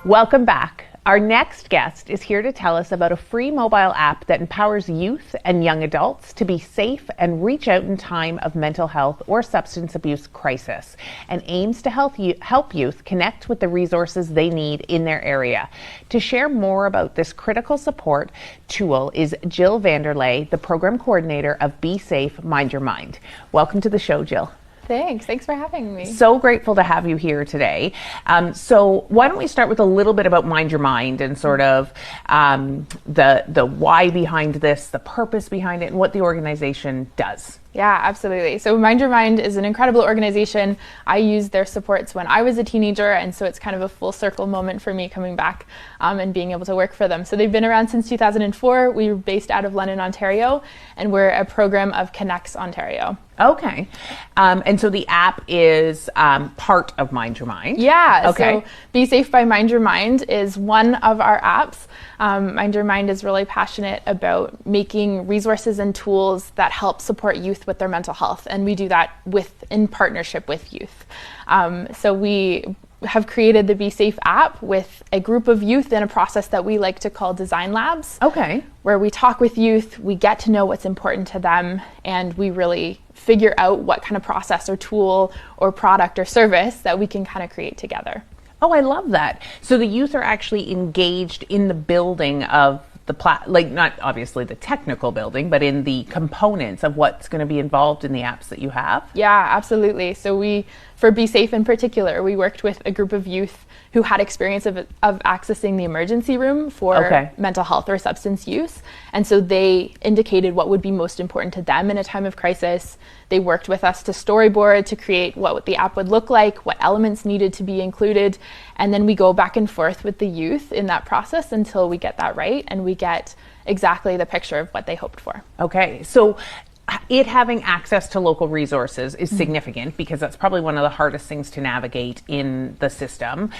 Welcome back. Our next guest is here to tell us about a free mobile app that empowers youth and young adults to be safe and reach out in time of mental health or substance abuse crisis, and aims to help youth connect with the resources they need in their area. To share more about this critical support tool is Jill Vanderlei, the program coordinator of Be Safe, Mind Your Mind. Welcome to the show, Jill. Thanks for having me. So grateful to have you here today. So why don't we start with a little bit about Mind Your Mind and sort of the why behind this, the purpose behind it, and what the organization does. Yeah, absolutely. So Mind Your Mind is an incredible organization. I used their supports when I was a teenager, and so it's kind of a full circle moment for me coming back and being able to work for them. So they've been around since 2004. We were based out of London, Ontario, and we're a program of Connects Ontario. Okay. And so the app is part of Mind Your Mind. Yeah. Okay. So Be Safe by Mind Your Mind is one of our apps. Mind Your Mind is really passionate about making resources and tools that help support youth with their mental health. And we do that in partnership with youth. So we have created the Be Safe app with a group of youth in a process that we like to call design labs. Okay. Where we talk with youth, we get to know what's important to them, and we really figure out what kind of process or tool or product or service that we can kind of create together. Oh, I love that. So the youth are actually engaged in the building of the not obviously the technical building, but in the components of what's going to be involved in the apps that you have? Yeah, absolutely. So for Be Safe in particular, we worked with a group of youth who had experience of accessing the emergency room for mental health or substance use. And so they indicated what would be most important to them in a time of crisis. They worked with us to storyboard, to create what the app would look like, what elements needed to be included. And then we go back and forth with the youth in that process until we get that right and we get exactly the picture of what they hoped for. Okay. So it having access to local resources is significant because that's probably one of the hardest things to navigate in the system.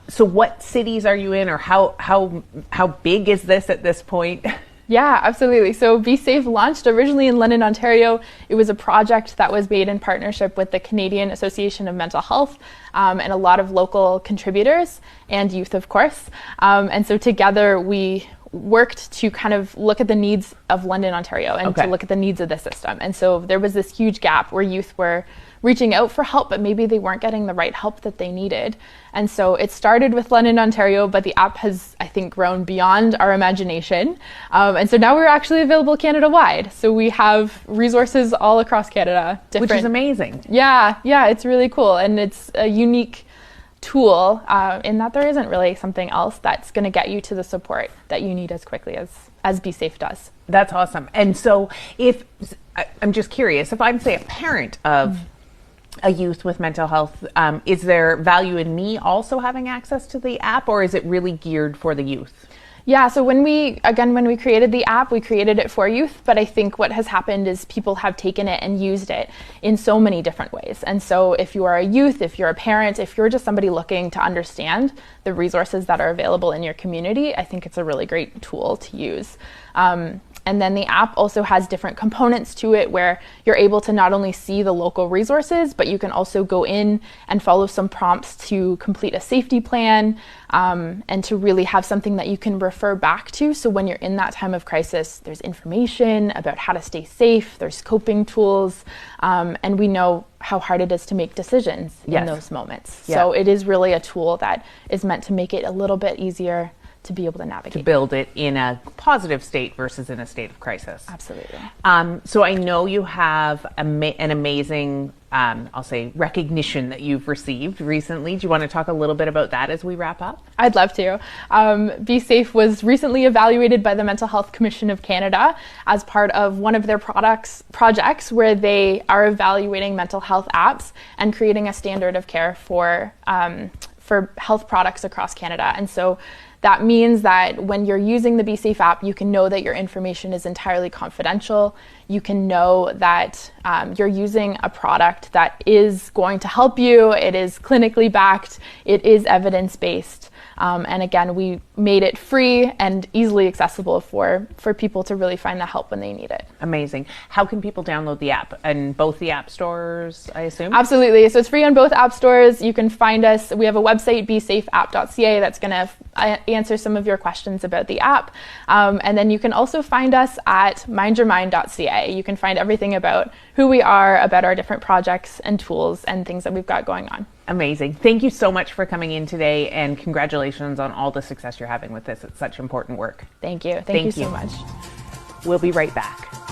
So what cities are you in, or how big is this at this point? Yeah, absolutely. So Be Safe launched originally in London, Ontario. It was a project that was made in partnership with the Canadian Association of Mental Health and a lot of local contributors and youth, of course. And so together we worked to kind of look at the needs of London, Ontario, and to look at the needs of the system. And so there was this huge gap where youth were reaching out for help, but maybe they weren't getting the right help that they needed. And so it started with London, Ontario, but the app has, I think, grown beyond our imagination. And so now we're actually available Canada-wide. So we have resources all across Canada. Which is amazing. Yeah, it's really cool. And it's a unique tool in that there isn't really something else that's going to get you to the support that you need as quickly as Be Safe does. That's awesome. And so I'm just curious, if I'm, say, a parent of a youth with mental health, is there value in me also having access to the app, or is it really geared for the youth? Yeah, so when we created the app, we created it for youth, but I think what has happened is people have taken it and used it in so many different ways. And so if you are a youth, if you're a parent, if you're just somebody looking to understand the resources that are available in your community, I think it's a really great tool to use. And then the app also has different components to it where you're able to not only see the local resources, but you can also go in and follow some prompts to complete a safety plan and to really have something that you can refer back to. So when you're in that time of crisis, there's information about how to stay safe, there's coping tools, and we know how hard it is to make decisions in those moments. Yeah. So it is really a tool that is meant to make it a little bit easier to be able to navigate. To build it in a positive state versus in a state of crisis. Absolutely. So I know you have an amazing, I'll say, recognition that you've received recently. Do you want to talk a little bit about that as we wrap up? I'd love to. Be Safe was recently evaluated by the Mental Health Commission of Canada as part of one of their projects where they are evaluating mental health apps and creating a standard of care for health products across Canada. And so that means that when you're using the Be Safe app, you can know that your information is entirely confidential. you can know that you're using a product that is going to help you. It is clinically backed. It is evidence-based. And again, we made it free and easily accessible for people to really find the help when they need it. Amazing. How can people download the app? And both the app stores, I assume? Absolutely. So it's free on both app stores. You can find us. We have a website, besafeapp.ca, that's going to answer some of your questions about the app. And then you can also find us at mindyourmind.ca. You can find everything about who we are, about our different projects and tools and things that we've got going on. Amazing. Thank you so much for coming in today, and congratulations on all the success you're having with this. It's such important work. Thank you. Thank you so much. We'll be right back.